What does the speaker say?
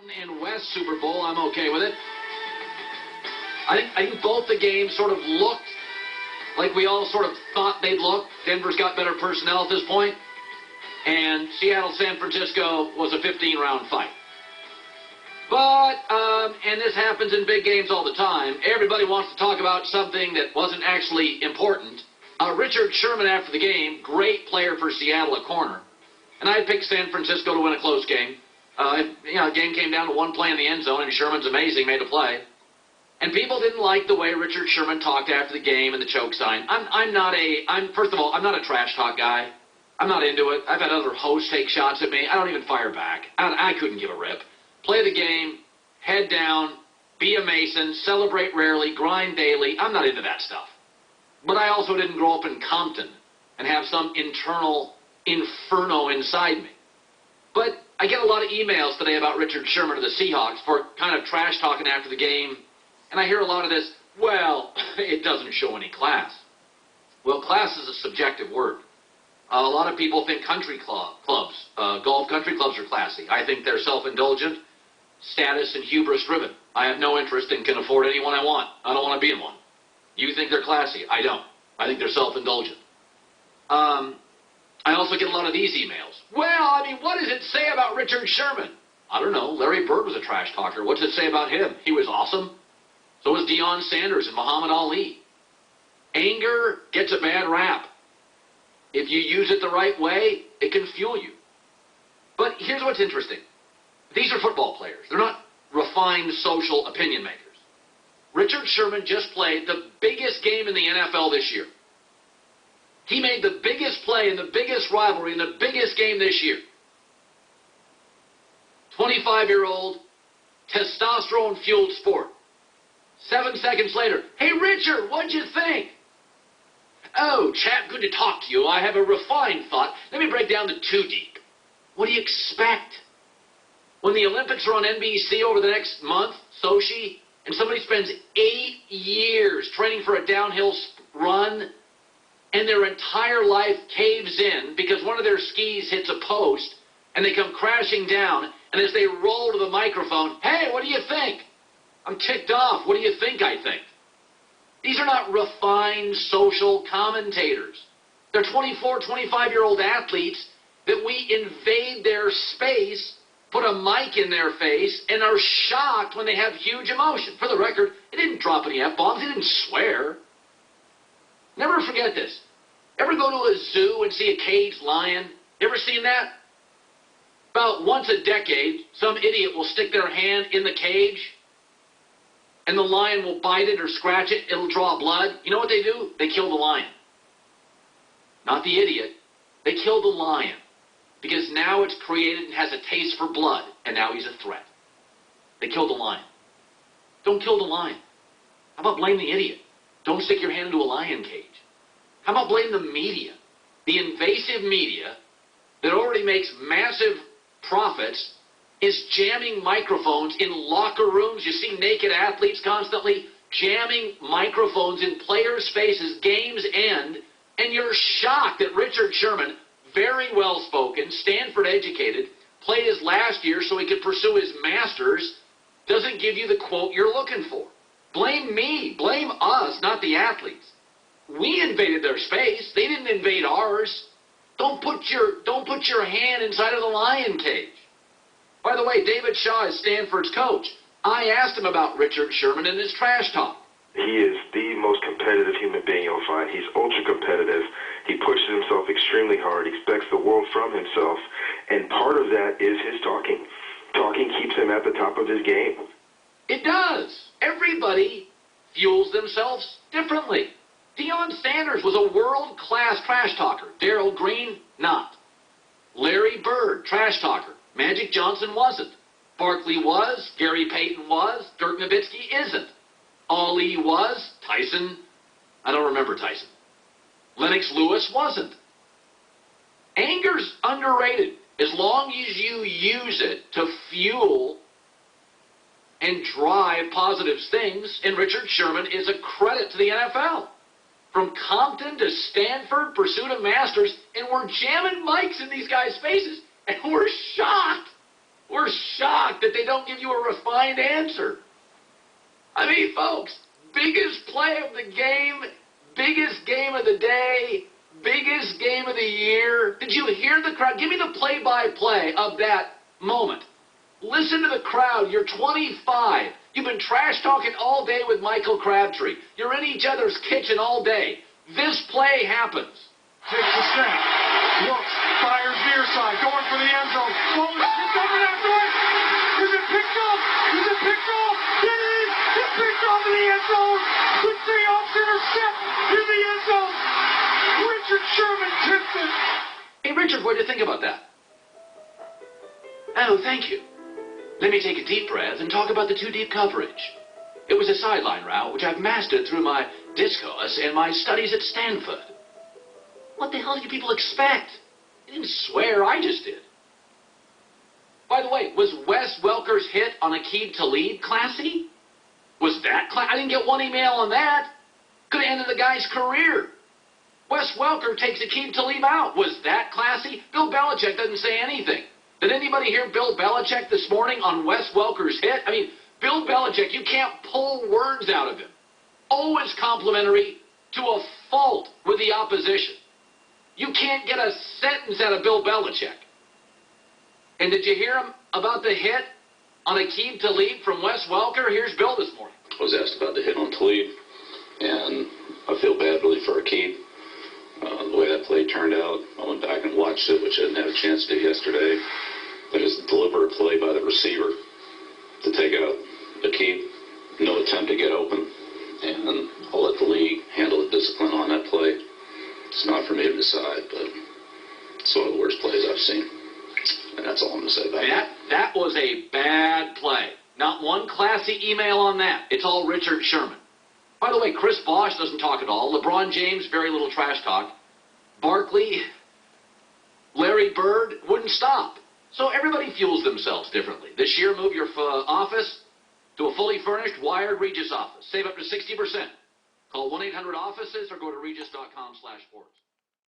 And West Super Bowl, I'm okay with it. I think both the games sort of looked like we all sort of thought they'd look. Denver's got better personnel at this point. And Seattle-San Francisco was a 15-round fight. But, and this happens in big games all the time, everybody wants to talk about something that wasn't actually important. Richard Sherman, after the game, great player for Seattle at corner. And I picked San Francisco to win a close game. The game came down to one play in the end zone, and Sherman's amazing, made a play. And people didn't like the way Richard Sherman talked after the game and the choke sign. First of all, I'm not a trash talk guy. I'm not into it. I've had other hosts take shots at me. I don't even fire back. I couldn't give a rip. Play the game, head down, be a Mason, celebrate rarely, grind daily. I'm not into that stuff. But I also didn't grow up in Compton and have some internal inferno inside me. But I get a lot of emails today about Richard Sherman of the Seahawks for kind of trash talking after the game. And I hear a lot of this, well, it doesn't show any class. Well, class is a subjective word. A lot of people think country clubs, golf country clubs are classy. I think they're self-indulgent, status, and hubris-driven. I have no interest and can afford anyone I want. I don't want to be in one. You think they're classy. I don't. I think they're self-indulgent. I also get a lot of these emails. Well, what does it say about Richard Sherman? I don't know. Larry Bird was a trash talker. What's it say about him? He was awesome. So was Deion Sanders and Muhammad Ali. Anger gets a bad rap. If you use it the right way, it can fuel you. But here's what's interesting. These are football players. They're not refined social opinion makers. Richard Sherman just played the biggest game in the NFL this year. He made the biggest play in the biggest rivalry in the biggest game this year. 25-year-old, testosterone-fueled sport. 7 seconds later, hey, Richard, what'd you think? Oh, chap, good to talk to you. I have a refined thought. Let me break down to 2 deep. What do you expect? When the Olympics are on NBC over the next month, Sochi, and somebody spends 8 years training for a downhill run, and their entire life caves in because one of their skis hits a post, and they come crashing down, and as they roll to the microphone, hey, what do you think? I'm ticked off. What do you think I think? These are not refined social commentators. They're 24, 25-year-old athletes that we invade their space, put a mic in their face, and are shocked when they have huge emotion. For the record, they didn't drop any F-bombs. They didn't swear. Never forget this. Ever go to a zoo and see a caged lion? You ever seen that? About once a decade, some idiot will stick their hand in the cage, and the lion will bite it or scratch it. It'll draw blood. You know what they do? They kill the lion. Not the idiot. They kill the lion. Because now it's created and has a taste for blood, and now he's a threat. They kill the lion. Don't kill the lion. How about blame the idiot? Don't stick your hand into a lion cage. How about blame the media? The invasive media that already makes massive profits is jamming microphones in locker rooms. You see naked athletes constantly jamming microphones in players' faces, games end, and you're shocked that Richard Sherman, very well-spoken, Stanford-educated, played his last year so he could pursue his master's, doesn't give you the quote you're looking for. Blame me. Blame us, not the athletes. We invaded their space. They didn't invade ours. Don't put your hand inside of the lion cage. By the way, David Shaw is Stanford's coach. I asked him about Richard Sherman and his trash talk. He is the most competitive human being you'll find. He's ultra-competitive. He pushes himself extremely hard. He expects the world from himself. And part of that is his talking. Talking keeps him at the top of his game. It does. Everybody fuels themselves differently. Deion Sanders was a world-class trash talker. Darryl Green, not. Larry Bird, trash talker. Magic Johnson wasn't. Barkley was. Gary Payton was. Dirk Nowitzki isn't. Ali was. Tyson, I don't remember Tyson. Lennox Lewis wasn't. Anger's underrated. As long as you use it to fuel and drive positive things, and Richard Sherman is a credit to the NFL. From Compton to Stanford, pursuit of masters, and we're jamming mics in these guys' faces, and we're shocked We're shocked that they don't give you a refined answer. I mean, folks, biggest play of the game, biggest game of the day, biggest game of the year. Did you hear the crowd? Give me the play-by-play of that moment. Listen to the crowd. You're 25. You've been trash-talking all day with Michael Crabtree. You're in each other's kitchen all day. This play happens. Takes the snap. Looks. Fires near side. Going for the end zone. Ball is picked up and afterwards. Is it picked up? Is it picked off? It is. It's picked off in the end zone. The Seahawks intercept in the end zone. Richard Sherman tipped it. Hey, Richard, what did you think about that? Oh, thank you. Let me take a deep breath and talk about the two-deep coverage. It was a sideline route which I've mastered through my discourse and my studies at Stanford. What the hell do you people expect? You didn't swear, I just did. By the way, was Wes Welker's hit on Aqib Talib classy? Was that I didn't get one email on that. Could have ended the guy's career. Wes Welker takes Aqib Talib out. Was that classy? Bill Belichick doesn't say anything. Did anybody hear Bill Belichick this morning on Wes Welker's hit? I mean, Bill Belichick, you can't pull words out of him. Always complimentary to a fault with the opposition. You can't get a sentence out of Bill Belichick. And did you hear him about the hit on Aqib Talib from Wes Welker? Here's Bill this morning. I was asked about the hit on Talib, and I feel bad really for Aqib. The way that play turned out, I went back and watched it, which I didn't have a chance to do yesterday. It was a deliberate play by the receiver to take out Aqib. No attempt to get open, and I'll let the league handle the discipline on that play. It's not for me to decide, but it's one of the worst plays I've seen. And that's all I'm going to say about it. That was a bad play. Not one classy email on that. It's all Richard Sherman. By the way, Chris Bosh doesn't talk at all. LeBron James, very little trash talk. Barkley, Larry Bird wouldn't stop. So everybody fuels themselves differently. This year, move your office to a fully furnished, wired Regis office. Save up to 60%. Call 1-800-OFFICES or go to regis.com/sports.